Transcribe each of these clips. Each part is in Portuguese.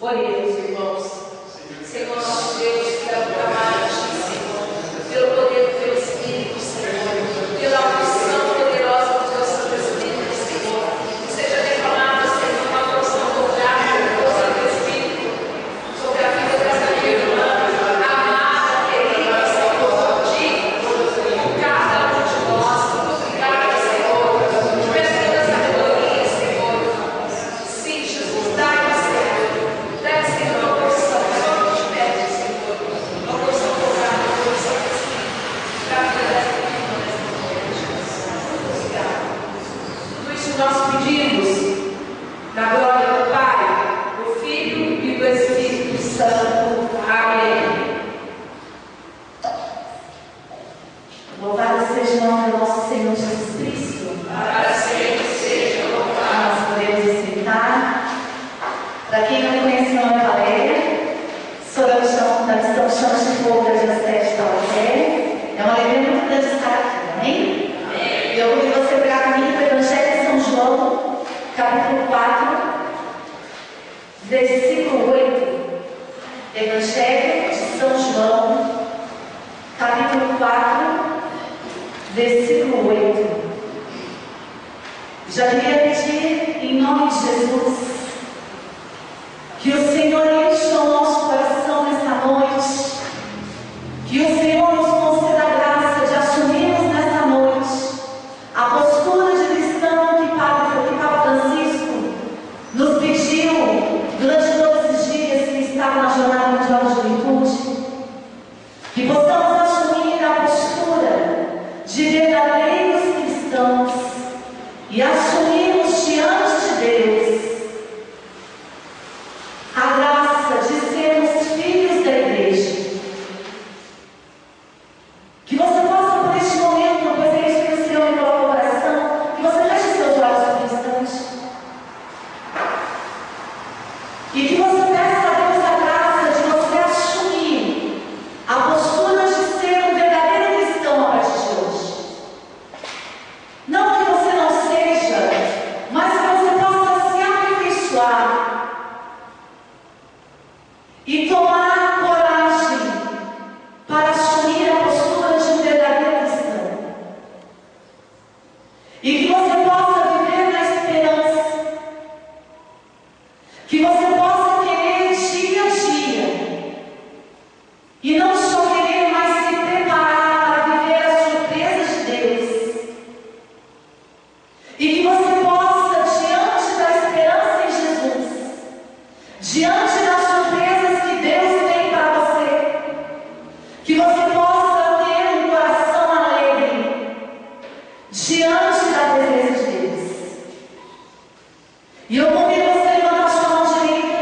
Oremos, irmãos. Senhor nosso Deus, quero clamar a Ti, Senhor, pelo poder do Teu Espírito, Senhor, pela unção poderosa do Teu Santo Espírito, Senhor. Que seja derramada, Senhor, uma porção dobrável do Teu Santo Espírito sobre a vida dessa minha irmã, amada, querida, Senhor, digna por cada um de nós. Obrigada, Senhor. Te peço toda a sabedoria, Senhor. Sim, Jesus, dá-nos, Senhor. Dá, Senhor, uma porção, só que te pede, Senhor. Uma porção dobrada, uma porção para a vida dessa irmã, dessa mulher, Jesus. Muito obrigada. Tudo isso nós pedimos na glória do Pai, do Filho e do Espírito Santo. Amém. Louvado seja o nome do nosso Senhor Jesus Cristo. Para sempre seja louvado. Nós podemos sentar. Para quem não me conhece, meu nome é Valéria. Sou da missão Chamas de Fogo da Diocese da Alfé. É uma alegria muito grande estar aqui, amém? Amém. E eu convido você a pegar comigo o Evangelho de São João, capítulo 4, versículo 8. Evangelho de São João, capítulo 4, versículo 8. Já queria pedir, em nome de Jesus, que o Senhor encha o nosso coração nesta noite, que o Senhor nos conceda a graça de assumirmos nesta noite a postura de cristão que Papa Francisco nos pediu durante todos esses dias que estava na Jornada Mundial da Juventude, que possamos assumir a postura de verdadeiros cristãos e assumirmos diante de Deus a graça de sermos filhos da igreja. Que você possa, por este momento, pois é isso que o Senhor me coloca no coração, que você feche seus olhos por um instante e que você peça a Deus a graça de você assumir a postura de ser um verdadeiro cristão a partir de hoje. Não que você não seja, mas que você possa se aperfeiçoar e tomar coragem para assumir a postura de um verdadeiro cristão. E que você possa viver na esperança, que você possa querer dia a dia, e não só querer, mas se preparar para viver as surpresas de Deus. E que você possa, diante da esperança em Jesus, diante das surpresas que Deus tem para você, que você possa ter um coração alegre diante da presença de Deus. E eu convido você a levantar sua mão direita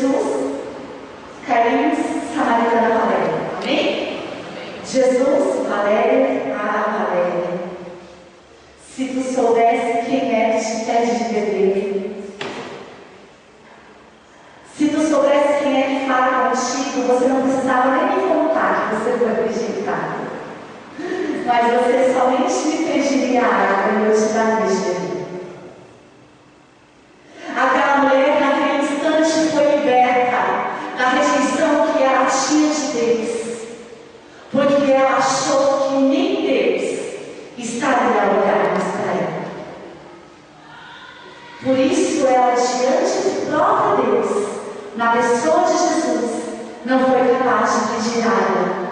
Jesus, Carlinhos, Samaritana Valéria. Amém? Jesus, Valéria, Valéria. Se tu soubesse quem é que te pede de beber, se tu soubesse quem é que fala contigo, você não precisava nem me contar que você foi rejeitado. Mas você somente me pediria água e eu te daria de beber. Aquela mulher, naquele instante, foi liberta da rejeição que ela tinha de Deus, porque ela achou que nem Deus estaria a olhar mais para ela. Por isso, ela, diante do próprio Deus, na pessoa de Jesus, não foi capaz de pedir água.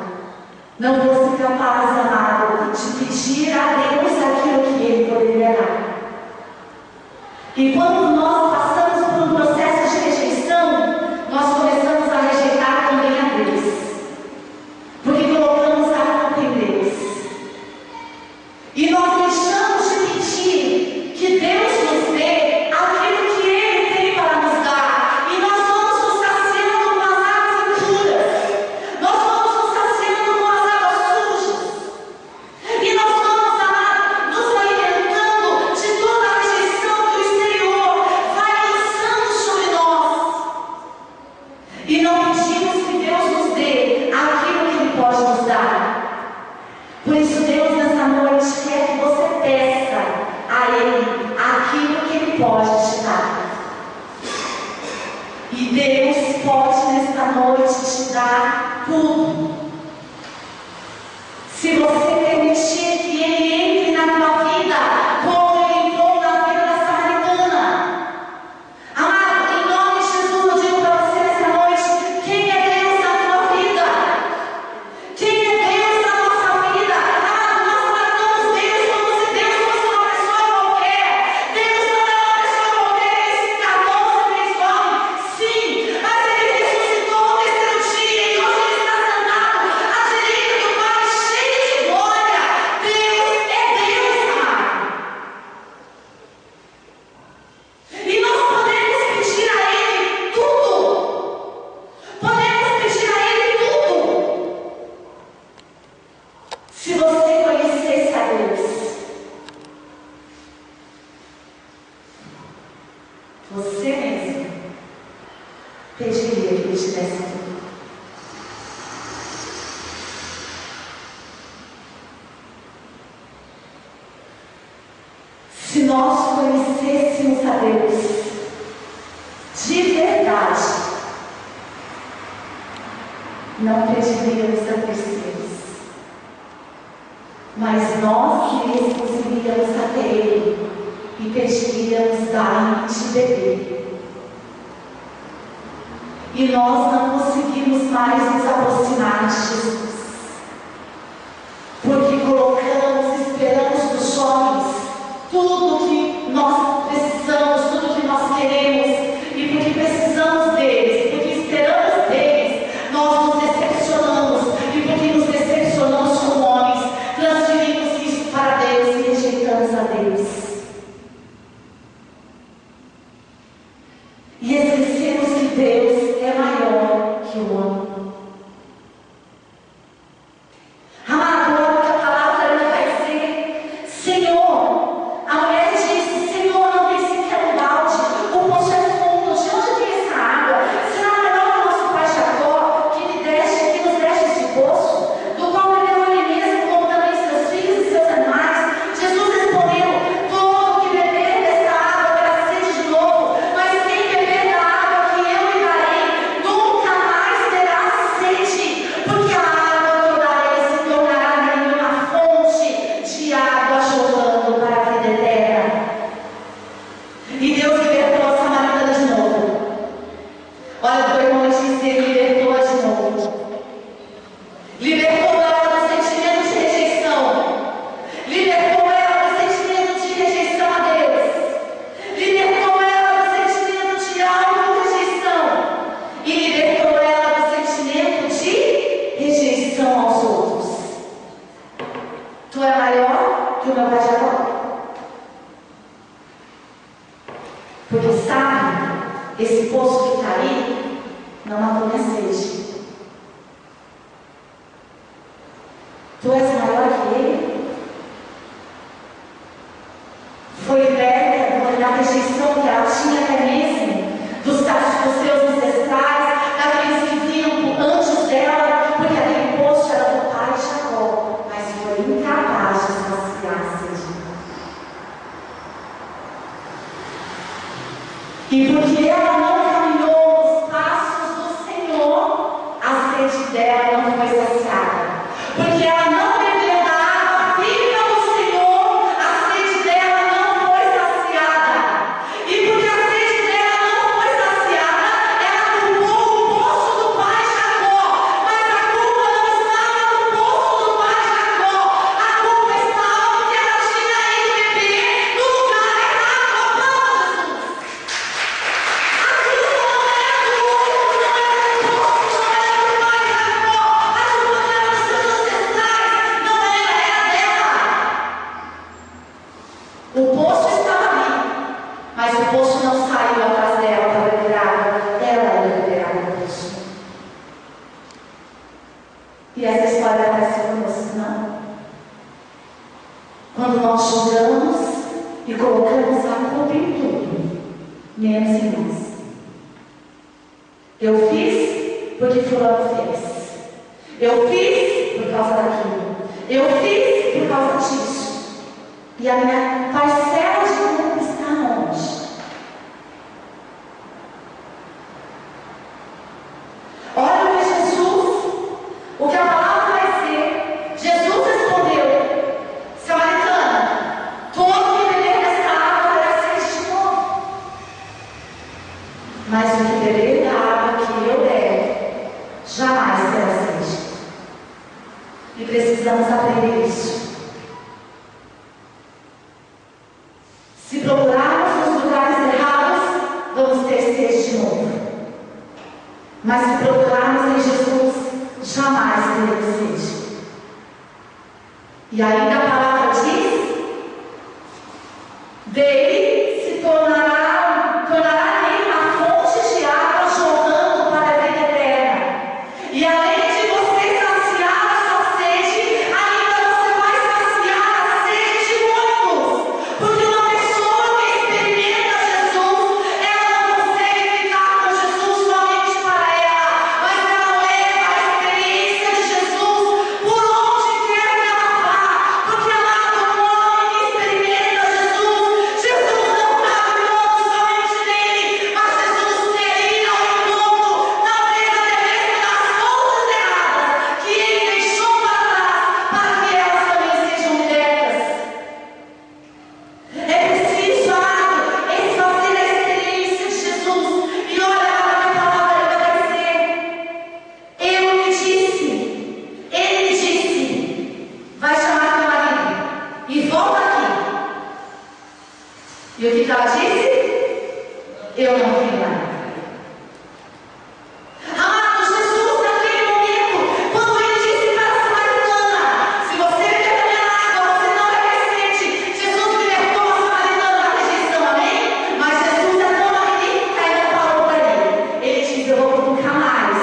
Não fosse capaz, amado, de pedir a Deus aquilo que Ele poderia dar. E quando nós passamos por um processo de rejeição, nós começamos a rejeitar também a Deus, porque colocamos a culpa em Deus. E nós deixamos de pedir que Deus nos dê aquilo que Ele tem para nos dar. E nós vamos nos saciando com as águas impuras. Nós vamos nos saciando com as águas sujas. E nós vamos, amado, nos alimentando de toda a rejeição que o exterior vai lançando sobre nós. E não pedimos que Deus nos dê aquilo que Ele pode nos dar. Por isso, Deus, nessa noite, quer que você peça a Ele aquilo que Ele pode te dar. E Deus pode, nesta noite, te dar tudo. Se você permitir que Ele entre na tua vida, como Ele entrou na vida da Samaritana. Amado, em nome de Jesus, eu digo para você nessa noite: quem é Deus na tua vida? Quem é Deus na nossa vida? Amado, nós tratamos Deus como se Deus fosse uma pessoa qualquer. Deus não é uma pessoa qualquer, Ele se encarnou, se fez homem. Sim, mas Ele ressuscitou no terceiro dia e hoje Ele está sentado à direita do Pai, cheio de glória. Deus é Deus, amado. E nós podemos pedir a Ele tudo. Podemos pedir a Ele tudo. Se você conhecesse a Deus, você mesmo pediria que Ele te desse tudo. Se nós conhecêssemos a Deus de verdade, não pediríamos a terceiros, mas nós que iríamos até Ele e pediríamos dar-lhe de beber. E nós não conseguimos mais nos aproximar de Jesus, porque colocamos, esperamos dos homens tudo que nós precisamos, tudo que nós queremos, e porque precisamos deles, porque esperamos deles, nós nos decepcionamos, e porque nos decepcionamos com homens, transferimos isso para Deus e rejeitamos a Deus. E esquecemos que Deus é maior que o homem. Amado, olha o que a palavra ali vai dizer: Senhor, a mulher disse: Senhor, não tem sequer um balde, o poço é fundo, de onde tem essa água? Será melhor que o nosso pai Jacó, que nos deste esse poço, do qual bebeu ele mesmo, como também seus filhos e seus animais? Jesus respondeu: todo que beber dessa água terá sede de novo, mas quem beber da água que eu lhe darei, nunca mais terá sede, porque a água que eu darei se tornará nele uma fonte de água jorrando para a vida eterna. E Deus libertou a Samaritana de novo. Olha o que o irmão disse: Ele libertou-a de novo. Libertou ela do sentimento de rejeição. Libertou ela do sentimento de rejeição a Deus. Libertou ela do sentimento de auto-rejeição. E libertou ela do sentimento de rejeição aos outros. Tu é maior que o meu pai Jacó? Porque sabe, esse poço que está aí dele. Foi liberta da rejeição que ela tinha até mesmo dos seus ancestrais, daqueles que vinham antes dela, porque aquele poço era do pai de Jacó, mas foi incapaz de saciar a sede. E porque ela não caminhou nos passos do Senhor, a sede dela não foi saciada. Porque ela não bebeu da água viva do Senhor, a sede dela não foi saciada. E porque a sede dela não foi saciada, ela culpou o poço do pai Jacó. Mas a culpa não estava no poço do pai Jacó. A culpa estava porque ela tinha ido beber no lugar errado. Aplauda Jesus. A culpa não era do outro, não era do poço, não era do pai Jacó. A culpa não era dos seus ancestrais, não era dela. O poço estava ali, mas o poço não saiu atrás dela para beber água. Ela ia beber água do poço. E essa história parece conosco, não? Quando nós julgamos e colocamos a culpa em tudo, menos em nós. Eu fiz porque fulano fez. Eu fiz por causa daquilo. Eu fiz por causa disso. E a minha parcela de culpa está onde? Olha para Jesus, o que a palavra vai dizer. Jesus respondeu: Samaritana, todo que beber dessa água terá sede de novo. Mas o que beber da água que eu der, jamais terá sede. E precisamos aprender isso. Se procurarmos nos lugares errados, vamos ter sede de novo. Mas se procurarmos em Jesus, jamais teremos sede. E ainda a palavra diz: dele se tornará nele uma fonte de água jorrando para a vida eterna. E além de você saciar a sua sede, ainda você vai saciar a sede de muitos. Porque uma pessoa que experimenta Jesus, ela não consegue ficar com Jesus somente para ela, mas ela leva a experiência de Jesus por onde quer que ela vá. Porque, amado, um homem que experimenta Jesus, Jesus não cabe no mundo somente nele, mas Jesus quer ir ao encontro, talvez até mesmo das coisas erradas que ele deixou para trás, para que elas também sejam libertas. É preciso, amado, esse fazer a experiência de Jesus. E olha lá na palavra, ele vai dizer: ele me disse, vai chamar teu marido e volta aqui. E o que ela disse? Eu não tenho marido. Amado, Jesus, naquele momento, quando ele disse para a samaritana: se você beber da minha água, você não vai ter sede. Jesus libertou a samaritana da rejeição, amém? Mas Jesus é tão magnífico que ainda falou para ele. Ele disse: eu vou nunca mais.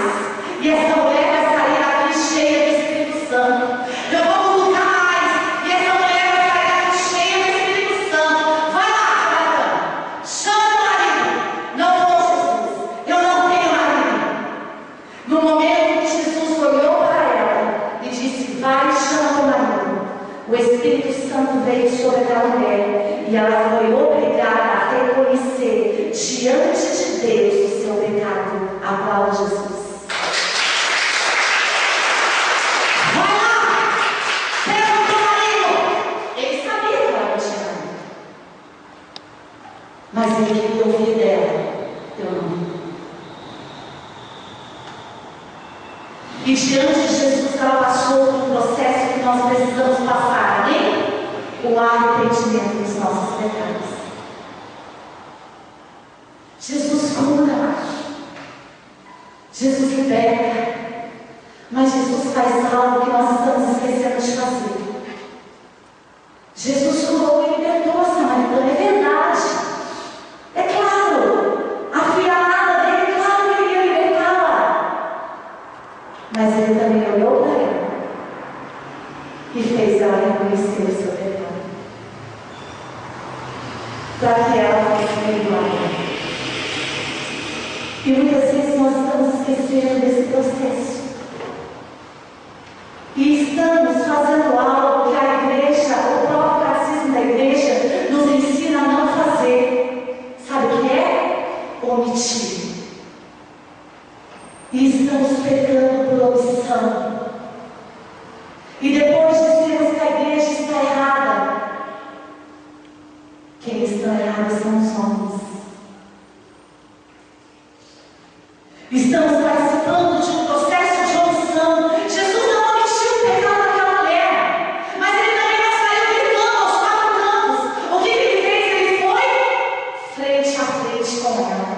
E essa mulher vai sair daqui cheia do Espírito Santo. Eu vou nunca mais. E essa mulher vai sair daqui cheia do Espírito Santo. Vai lá, samaritana. Chama o marido. Não vou, Jesus. Eu não tenho marido. No momento que Jesus olhou para ela e disse: vai, chama teu marido, o Espírito Santo veio sobre aquela mulher e ela foi obrigada a reconhecer diante de Deus o seu pecado. Aplaude Jesus. Vai lá, pega o teu marido. Ele sabia que ela não tinha marido, mas ele queria ouvir dela: eu não. E diante de Jesus ela passou por um processo que nós precisamos passar, amém? O arrependimento dos nossos pecados. Jesus cura, Jesus liberta, mas Jesus faz algo que nós estamos esquecendo de fazer. Jesus curou e libertou a samaritana, é verdade. É claro, a filha amada dele, claro que ele ia libertá-la. Mas ele também olhou para ela e fez ela reconhecer o seu pecado, para que ela fosse perdoada. E muitas vezes nós estamos esquecendo desse processo. E estamos fazendo algo que a igreja, o próprio catecismo da igreja, nos ensina a não fazer. Sabe o que é? Omitir. E estamos pecando por omissão. E depois dizemos que a igreja está errada. Quem está errado são os homens. Estamos participando de um processo de omissão. Jesus não omitiu o pecado daquela mulher, mas ele também não saiu gritando aos quatro cantos. O que ele fez? Ele foi frente a frente com ela.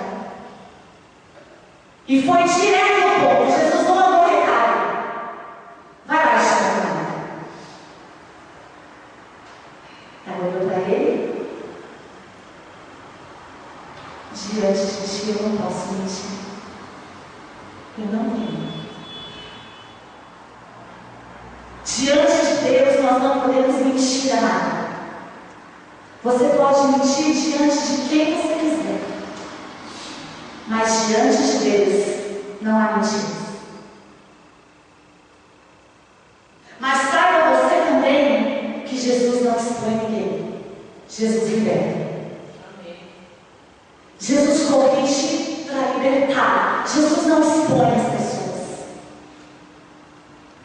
E foi direto ao ponto. Jesus não mandou recado. Vai lá, chamar. Ela olhou para ele. Diante de ti eu não posso mentir. Eu não tenho. Diante de Deus nós não podemos mentir a nada. Você pode mentir diante de quem você quiser, mas diante de Deus não há mentira. Mas saiba você também que Jesus não expõe ninguém. Jesus liberta. Jesus corrige para libertar. Jesus não expõe as pessoas,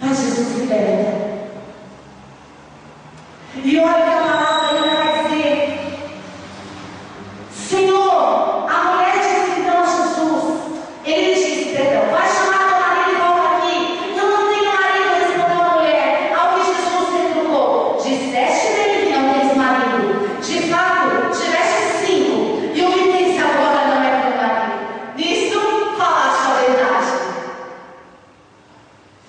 mas Jesus liberta. E olha que a palavra ainda vai dizer: Senhor, a mulher disse então a Jesus, ele disse, perdão, vai chamar teu marido e volta aqui. Eu não tenho marido, respondeu a mulher. Ao que Jesus retrucou: disseste bem que não tens marido. De fato, tiveste 5, e o que tens agora não é teu marido. Nisto falaste a verdade.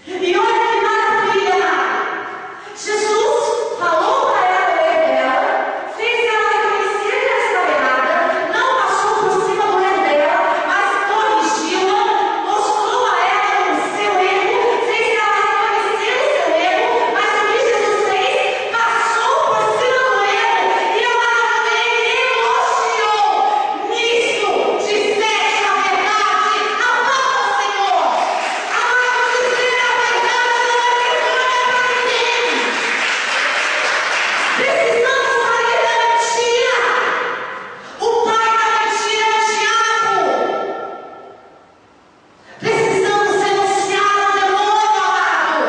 E olha que maravilha! Jesus falou para ela o erro dela, fez ela reconhecer que ela estava errada, não passou por cima do erro dela, mas corrigiu-a, mostrou a ela o seu erro, fez ela reconhecer o seu erro, mas o que Jesus fez? Passou por cima do erro e ela também elogiou. Nisso disseste a verdade, amado Senhor. Amado, dizer a verdade não é vergonha para ninguém. Precisamos sair da mentira. O pai da mentira é o diabo. Precisamos denunciar o demônio, amado.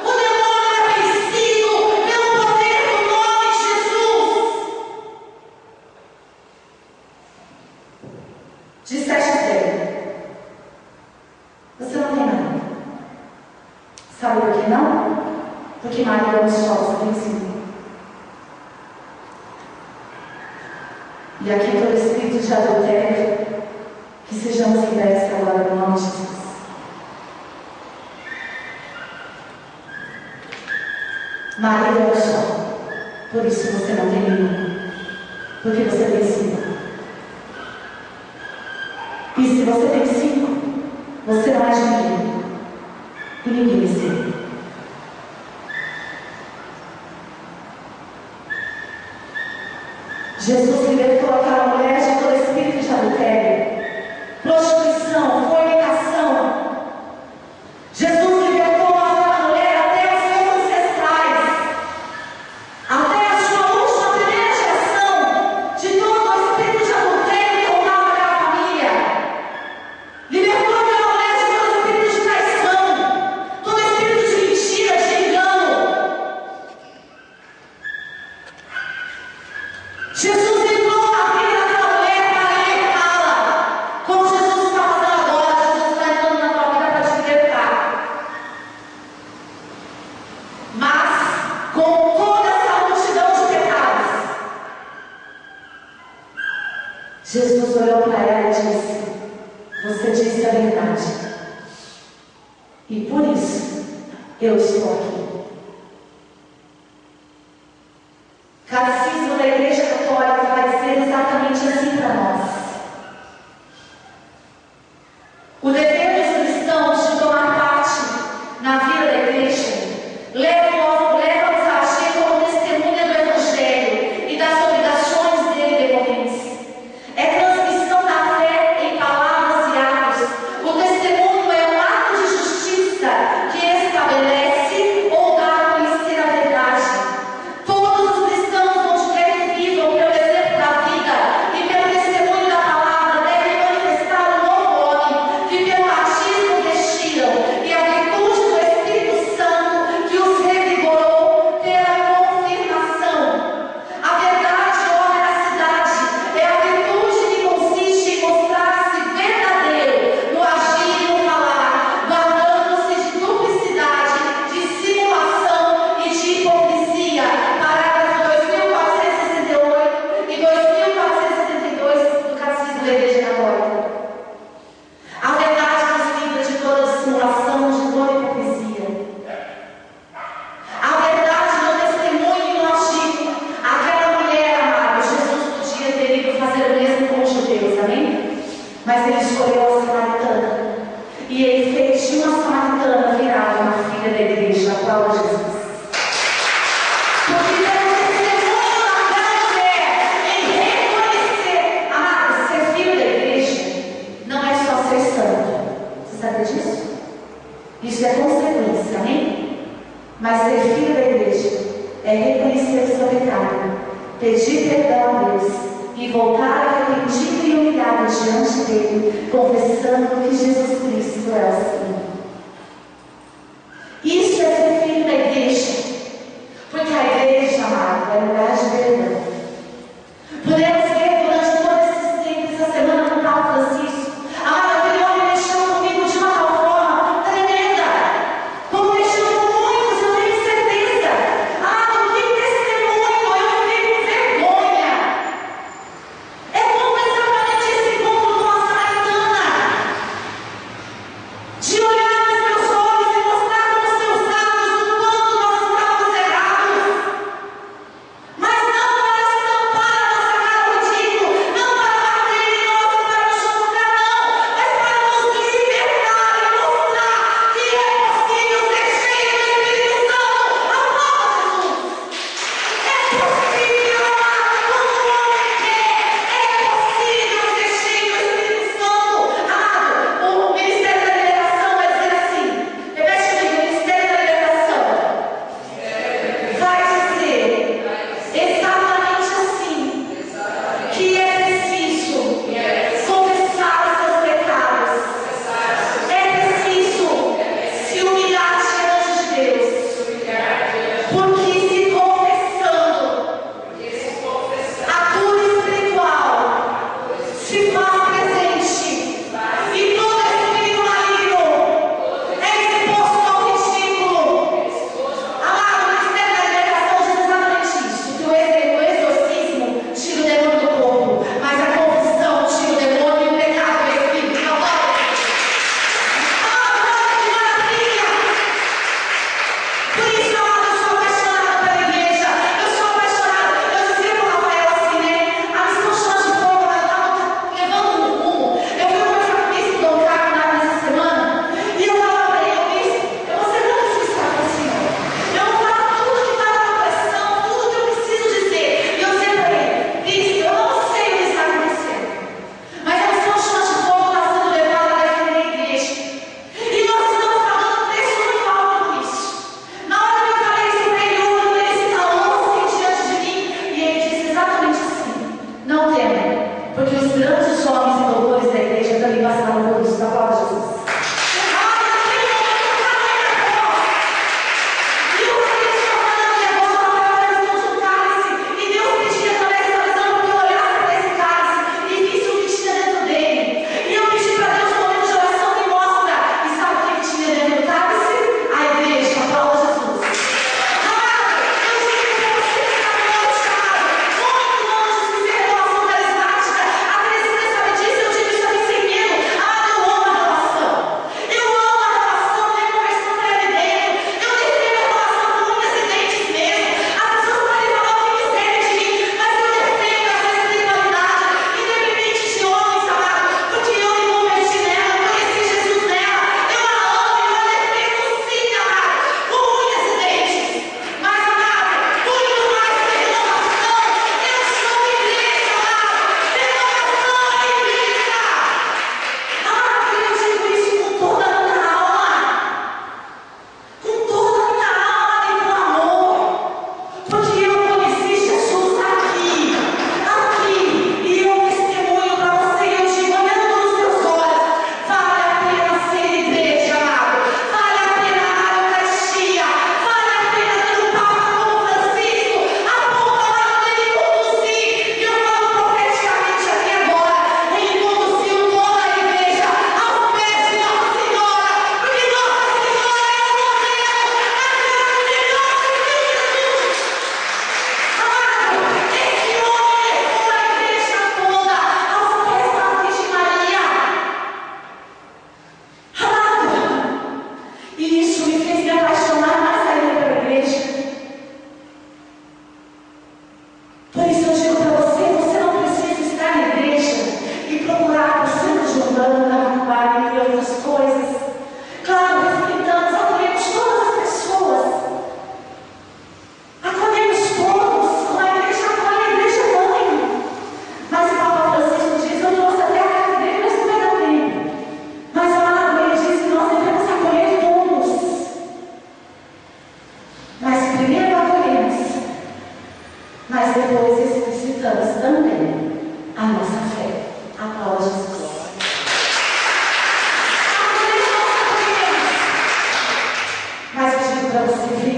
O demônio é vencido pelo poder do nome de Jesus. Disseste bem. Você não tem nada. Sabe por que não? Porque Maria é esposa vencida. E aqui todo espírito de adultério, que sejamos libertos agora no nome de Jesus. Marido é o só, por isso você não tem nenhum, porque você tem 5. E se você tem 5, você não é de ninguém, e ninguém me serve. Jesus libertou aquela mulher de todo espírito de adultério, prostituição, fornicação. Jesus libertou aquela mulher até os seus ancestrais, até a sua última primeira geração, de todo o espírito de adultério que rondava aquela família. Libertou aquela mulher de todo o espírito de traição, todo o espírito de mentira, de engano. Jesus entrou na vida daquela mulher para libertá-la, como Jesus está fazendo agora. Jesus está entrando na tua vida para te libertar, mas com toda essa multidão de pecados. Jesus olhou para ela e disse: você disse a verdade, e por isso eu estou aqui. Catecismo da Igreja Católica vai dizer exatamente assim para nós: o dever dos cristãos de tomar parte na vida da igreja leva Ele fez de uma samaritana virar uma filha da igreja, aplauda Jesus. Porque Deus testemunho na grande fé em reconhecer, amado, ser filho da igreja não é só ser santo. Você sabia disso? Isso é consequência, amém? Mas ser filho da igreja é reconhecer o seu pecado, pedir perdão a Deus e voltar arrependido e humilhado diante dele, confessando que Jesus Cristo é o Senhor. Isso é ser filho da igreja, porque a igreja, amado, é lugar de perdão. Podemos ver durante todos esses tempos, essa semana no Papa Francisco, amado, aquele homem mexeu comigo de uma tal forma tremenda, como mexeu com muitos, eu tenho certeza. Amado, que testemunho, eu fiquei com vergonha. É como exatamente esse encontro com a samaritana, de olhar nos meus olhos e mostrar com os seus lábios o quanto nós estávamos errados. Mas não para estampar a nossa cara no ridículo, não para bater em nós e para nos chocar, não, mas para nos libertar e mostrar que é possível ser cheio do Espírito Santo. Aplauda Jesus! É possível, amado, quando o homem quer, é possível ser cheio do Espírito Santo. Amado, o Ministério da Liberação vai dizer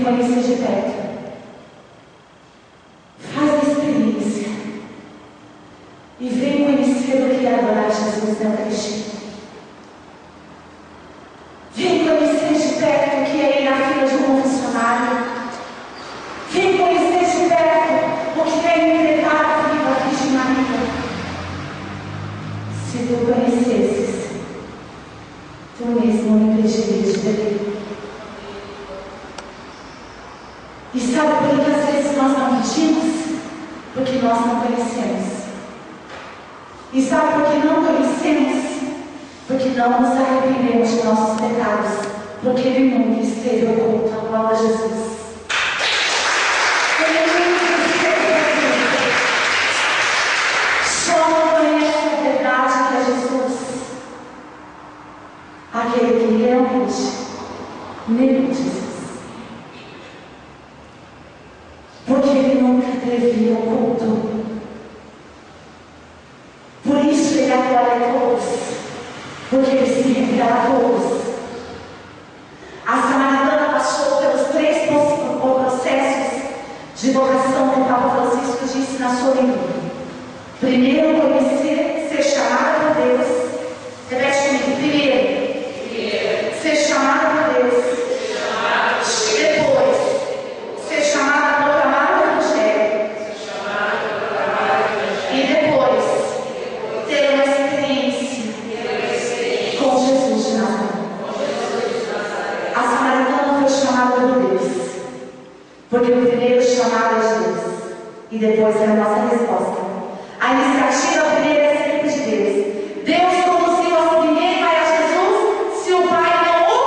conhecer de perto. Faz a experiência. E vem conhecer o que é adorar Jesus na Eucaristia. Vem conhecer de perto o que é ir à fila de um confessionário. Vem conhecer de perto o que é entregar a vida à Virgem Maria. Se tu conhecesses, tu mesmo não impedirias de beber. E sabe por que às vezes nós não pedimos? Porque nós não conhecemos. E sabe por que não conhecemos? Porque não nos arrependemos de nossos pecados. Porque Ele nunca esteve oculto ao qual é Jesus. Ele nunca esteve oculto. Só não conhece a verdade que é Jesus. Aquele que realmente negou Jesus. Porque Ele nunca teve oculto. Por isso Ele acolhe a todos. Porque Ele se revela a todos. A samaritana passou pelos 3 processos de vocação que o Papa Francisco disse na sua leitura. Primeiro, conhecer, ser chamada por Deus. Repete comigo. Primeiro, ser chamada por Deus. Depois, ser chamada a proclamar o Evangelho. E depois, ter uma experiência com Jesus de Nazaré. A samaritana foi chamada por Deus, porque o primeiro chamado é de Deus, e depois é a nossa resposta. A iniciativa primeira é sempre de Deus. Deus conduziu a ninguém vai a Jesus se o Pai não o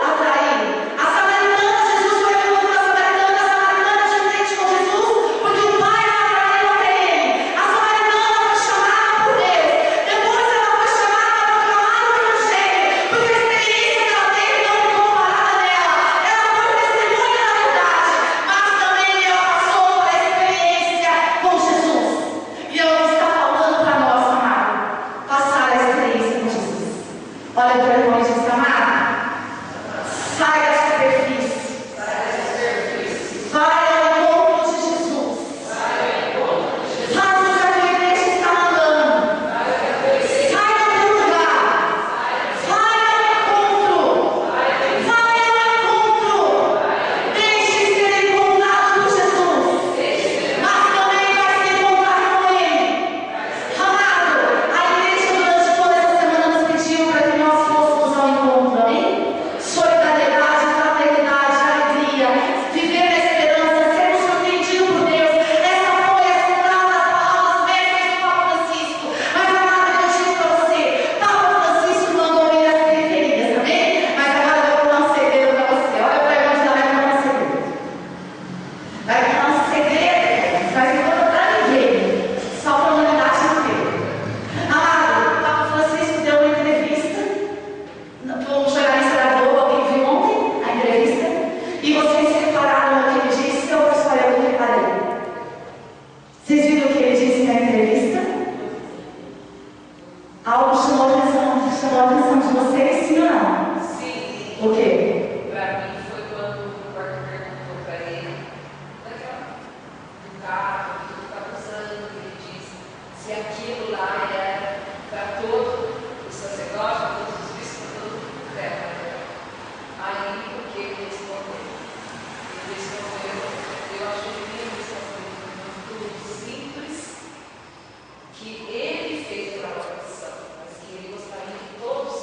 atrair. A samaritana, Jesus foi encontrando a samaritana de frente com Jesus, porque o Pai não atraiu até ele. A samaritana foi chamada por Deus. Depois ela foi chamada para proclamar o Evangelho, porque a experiência que ela teve não ficou parada nela. Ela foi testemunha da verdade, mas também ela passou pela experiência com Jesus. E ela não está faltando para nós, amado, passar a experiência com Jesus. Olha para o irmão e diz, amado, sai da superfície. Vai ao encontro de Jesus. Faz o que a igreja está mandando. Sai do lugar. Vai ao encontro. Vai ao encontro. Deixe ser encontrado por Jesus. Mas também vai se encontrar com Ele. Amado, a igreja durante toda essa semana nos pediu para que nós fôssemos ao encontro, amém? Solidariedade, fraternidade, alegria, viver na esperança, sermos surpreendidos por Deus. Essa foi a central das palavras mestres do Papa Francisco. Mas, amado, eu digo para você, Papa Francisco mandou ir às periferias, amém? Mas agora eu vou dar um segredo para você. Olha para ele, vai dar um segredo. Vai dar um segredo, vai ser todo para ninguém. Só para a humanidade inteira. Amado, Papa Francisco deu uma entrevista. O jornalista da Globo, alguém viu ontem a entrevista? E vocês repararam o que ele disse ou só eu que reparei? Vocês viram o que ele disse na entrevista? Algo chamou a atenção de vocês, sim ou não? Sim. O quê? Para mim foi quando o Porto perguntou para ele, do carro, do que estava usando, ele disse se aquilo lá era para todo o sacerdote, todos os bispos, para todo o terra. Aí, porque ele respondeu, eu achei lindo essa coisa muito simples, que ele fez para a oração, mas que ele gostaria que todos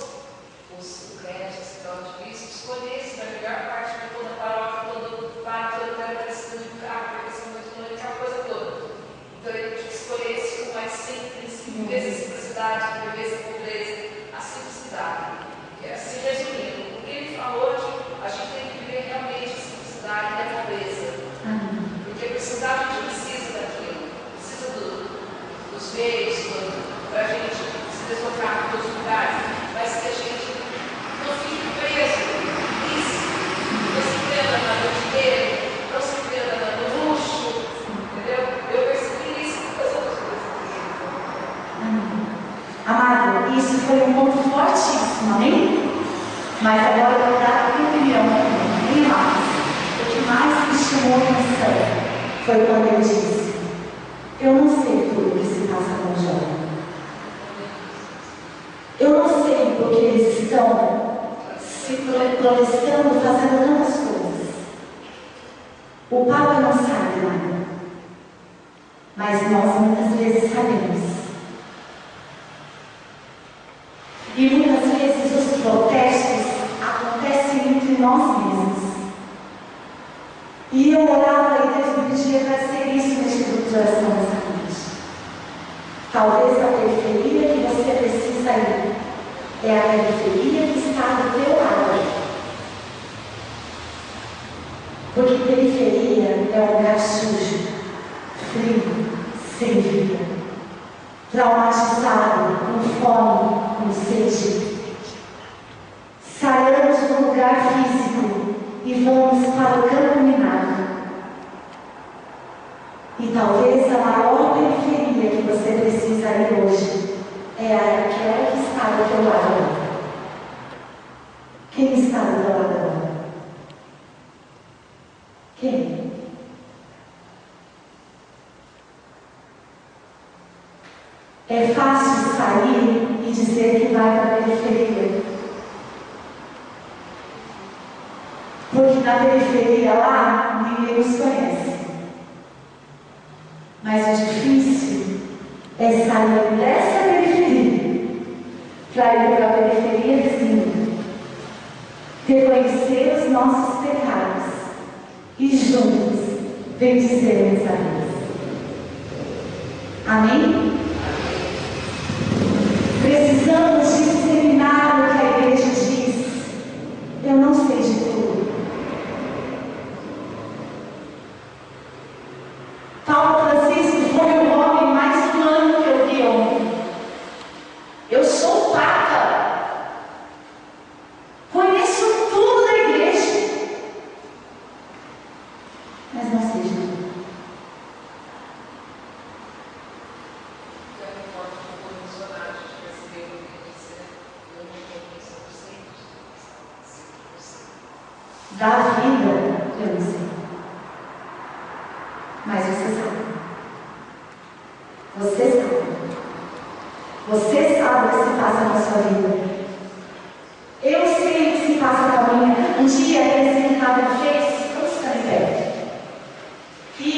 os crentes, sacerdotes, bispos, escolhessem a melhor parte de toda a paróquia, todo o pátio, todo o lugar precisando de um carro, porque são muito longe, aquela coisa toda. Então ele escolhesse o mais simples, em vez da simplicidade, em vez da pobreza, a simplicidade. Se resumindo, o que ele falou de a gente tem que viver realmente a simplicidade e a pobreza. Porque a gente precisa daquilo, precisa dos meios para a gente se deslocar para os lugares, mas que a gente não fique preso nisso, não se prenda na dinheiro, não se prenda no luxo, entendeu? Eu percebi isso com as outras coisas. Amado, isso foi um ponto fortíssimo, amém? Mas agora eu vou dar a minha opinião, bem mais. O que mais chamou a atenção foi quando ele disse: eu não sei tudo o que se passa com o jovem. Eu não sei porque eles estão se protestando, fazendo tantas coisas. O Papa não sabe nada. Mas nós muitas vezes sabemos. E muitas vezes os protestos acontecem entre nós mesmos. E eu orava e Deus me pedia para ser isso neste grupo de oração nessa noite. Talvez a periferia que você precisa ir é a periferia que está do teu lado. Porque periferia é um lugar sujo, frio, sem vida, traumatizado, com fome, com sede. Saímos do lugar físico e vamos para o campo minado. E talvez a maior periferia que você precisa ir hoje é aquela que está do teu lado. Quem está do teu lado agora? Quem? É fácil sair e dizer que vai para a periferia. Porque na periferia lá, ninguém nos conhece. Mas o difícil é sair dessa periferia para ir para a periferia vizinha. Reconhecer os nossos pecados e juntos bendizermos a Deus. Amém? Precisamos disseminar o que a igreja diz. Eu não sei de tudo. Papa Francisco foi o homem mais humano que eu vi ontem. Eu sou papa. Conheço tudo da igreja. Mas não sei de tudo. Da vida, eu não sei. Mas você sabe. Você sabe. Você sabe o que se passa na sua vida. Eu sei o que se passa com a minha. Um dia, aquele seminário fez, vamos ficar em pé. E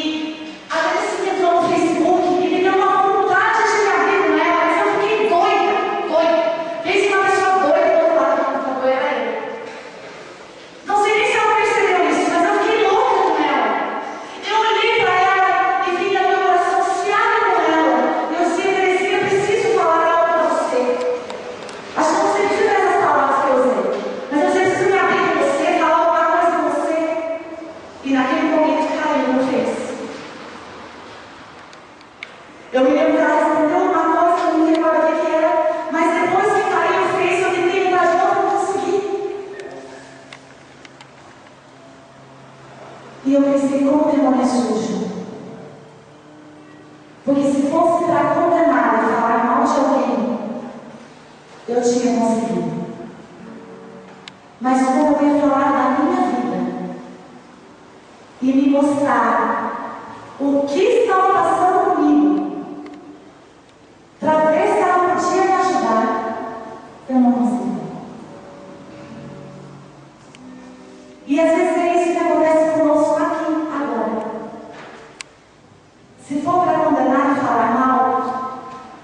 a Alice entrou no Facebook e me deu uma vontade de me abrir com ela, mas eu fiquei doida. Fez uma pessoa doida do outro lado do computador, era eu. Não sei nem se ela percebeu isso, mas eu fiquei louca com ela. Eu olhei para ela e vi a meu coração se abre com ela. Eu disse: eu preciso falar algo para você. Acho que você precisa dessas palavras que eu usei. Mas eu preciso me abrir com você, falar alguma coisa com você. E naquele momento caiu no fez. Eu me lembro que ela respondeu uma coisa, eu não me lembro o que era. Mas depois que caiu no fez, eu tentei lembrar de novo, não consegui. E eu pensei: como meu nome é sujo? Porque se fosse para condenar e falar mal de alguém, eu tinha conseguido. Mas como eu ia falar da minha vida e me mostrar o que estava passando comigo, para ver se ela podia me ajudar, eu não consegui. E às vezes é isso que acontece conosco aqui, agora. Se for para condenar e falar mal,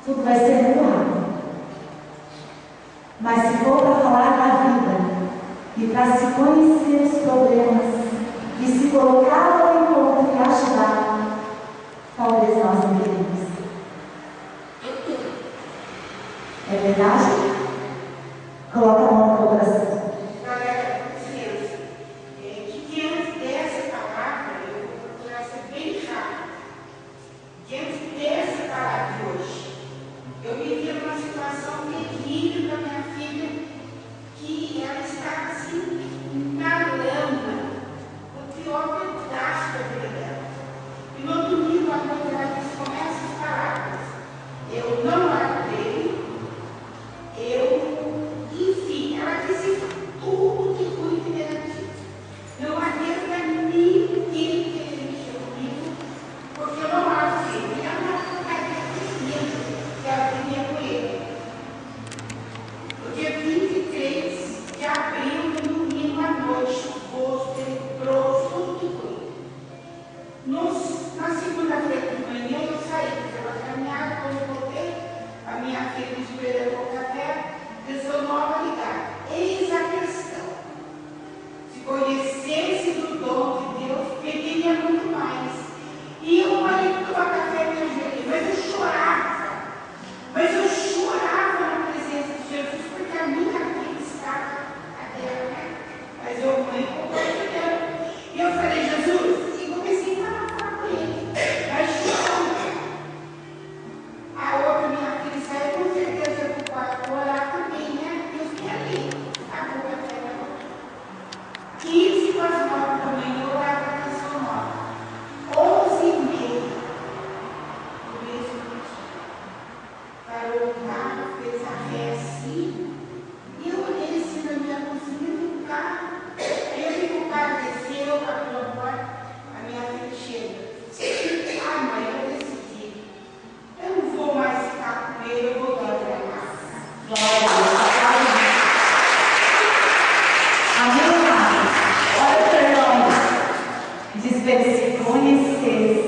tudo vai ser muito rápido. Mas se for para falar da vida e para se conhecer os problemas e se colocar ao encontro e ajudar, talvez nós não queremos. É verdade? Coloca a mão no coração. Eu vivia uma situação terrível com a minha filha, que ela estava assim, na lama, o pior pedaço da vida dela. E no domingo à noite ela disse com essas palavras: eu não larguei, versículo 1 e 6.